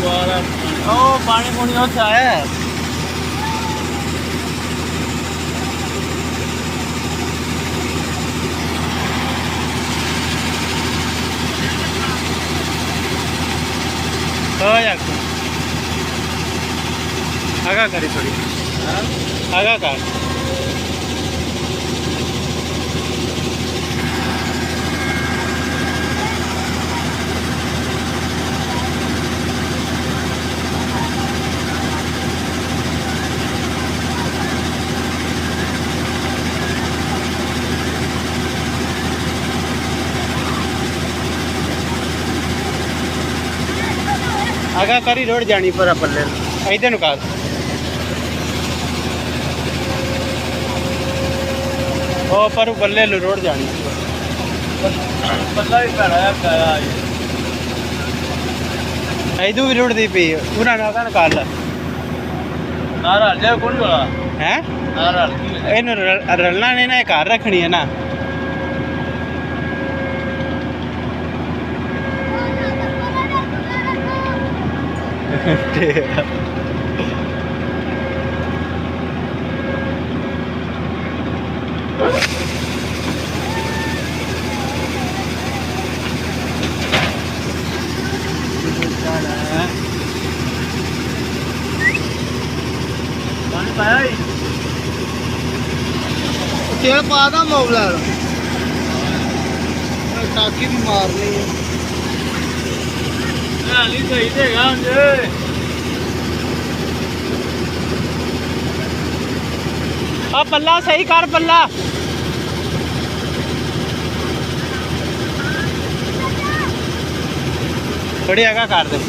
ओ पानी पुनी उत्थे आया है। आगा करी थोड़ी आगा कर आगा करी रोड जानी पर पल्ले इधर नुकाल ओ पर बल्ले रोड जानी बल्ला भी भैड़ा इधू भी रोड दी पी पूरा नाका निकाल नारा ले कौन बोला हैं नारा इन रलना नहीं ना घर रखनी है ना तेल पा दा मोबला टाकी भी मारनी है सही देगा अब पल्ला सही कर पल्ला थोड़ी आगा कर दे